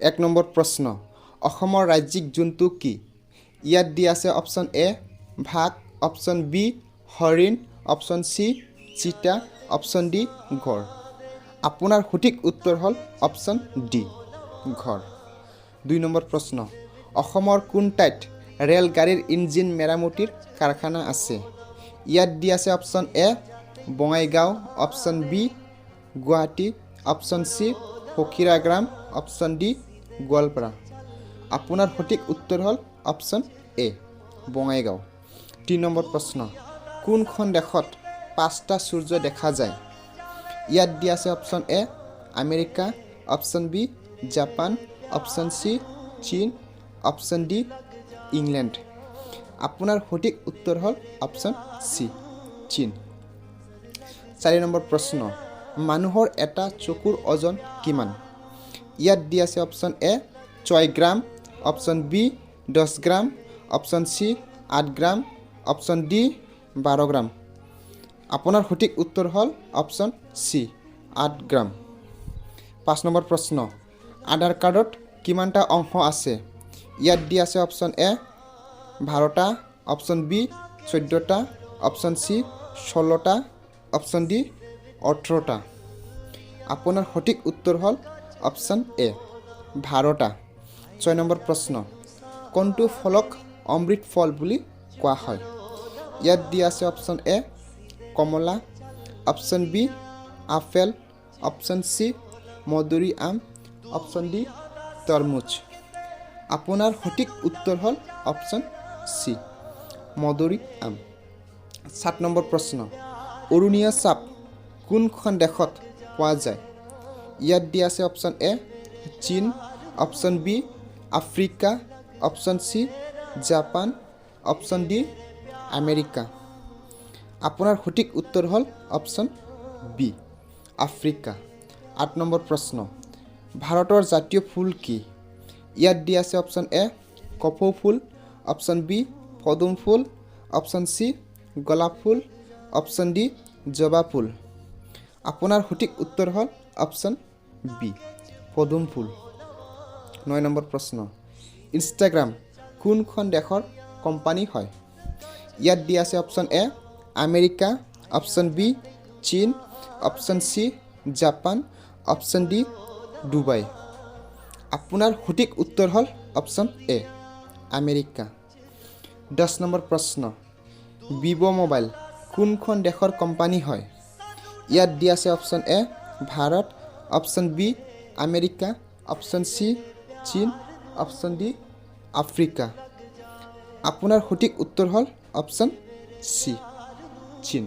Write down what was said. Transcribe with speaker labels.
Speaker 1: 1 number প্ৰশ্ন অসমৰ ৰাজ্যিক জন্তু কি ইয়াত দিয়া আছে অপচন এ ভাগ অপচন বি হৰিণ অপচন সি চিতা অপচন ডি গড় আপোনাৰ সঠিক উত্তৰ হ'ল অপচন ডি ঘৰ 2 নম্বৰ প্ৰশ্ন অসমৰ কোন ঠাইত ৰেলগাড়ীৰ ইঞ্জিন মেৰামতিৰ কাৰখানা আছে ইয়াত দিয়া আছে option A Bongaigaon option B Guwahati option C Fakiragram option D Goalpara আপোনাৰ সঠিক উত্তৰ হ'ল অপচন এ বঙাইগাঁও 3 নম্বৰ প্ৰশ্ন কোনখন দেশত 5টা সূৰ্য দেখা যায় ইয়াত দিয়া আছে option A America option B Japan option C চীন অপচন ডি ইংলেণ্ড আপোনাৰ সঠিক উত্তৰ হ'ল অপচন সি চীন 4 নম্বৰ প্ৰশ্ন মানুহৰ এটা চকুৰ ওজন কিমান ইয়াত দিয়া আছে অপচন এ 6 গ্ৰাম অপচন বি 10 গ্ৰাম অপচন সি 8 গ্ৰাম অপচন ডি 12 গ্ৰাম আপোনাৰ সঠিক উত্তৰ হ'ল অপচন সি 8 গ্ৰাম 5 নম্বৰ প্ৰশ্ন আধাৰ কাৰ্ডত কিমানটা অংশ আছে ইয়াত দিয়া আছে অপচন এ 12টা অপচন বি 14টা অপচন সি 16টা অপচন ডি 18টা আপোনাৰ সঠিক উত্তৰ হ'ল অপচন এ 12টা 6 নম্বৰ প্ৰশ্ন কোনটো ফলক অমৃত ফল বুলি কোৱা হয় ইয়াত দিয়া আছে অপচন এ কমলা option B apple option C মধুৰী আম অপচন ডি তৰমুজ আপোনাৰ সঠিক উত্তৰ হ'ল অপচন সি মধুৰী আম 7 নম্বৰ প্ৰশ্ন অৰুণীয়া চাপ কোনখন দেশত পোৱা যায় ইয়াত দিয়া আছে অপচন এ চীন option B Africa option C Japan option D America আপোনাৰ সঠিক উত্তৰ হ'ল অপচন বি আফ্ৰিকা 8 নম্বৰ প্ৰশ্ন ভাৰতৰ জাতীয় ফুল কি ইয়াত দিয়া আছে অপচন এ কপৌ ফুল অপচন বি পদুম ফুল অপচন সি গোলাপ ফুল অপচন ডি জবা ফুল আপোনাৰ সঠিক উত্তৰ হ'ল অপচন বি পদুম ফুল 9 নম্বৰ প্ৰশ্ন ইনষ্টাগ্ৰাম কোনখন দেশৰ কোম্পানী হয় ইয়াত দিয়া আছে option A America option B চীন option C Japan option D Dubai আপোনাৰ সঠিক উত্তৰ হ'ল অপচন এ আমেৰিকা 10 নম্বৰ প্ৰশ্ন ভিভো মোবাইল কোনখন দেশৰ কোম্পানী হয় ইয়াত দিয়া আছে option A Bharat option B America option C চীন অপচন ডি আফ্ৰিকা আপোনাৰ সঠিক উত্তৰ হ'ল অপচন সি চীন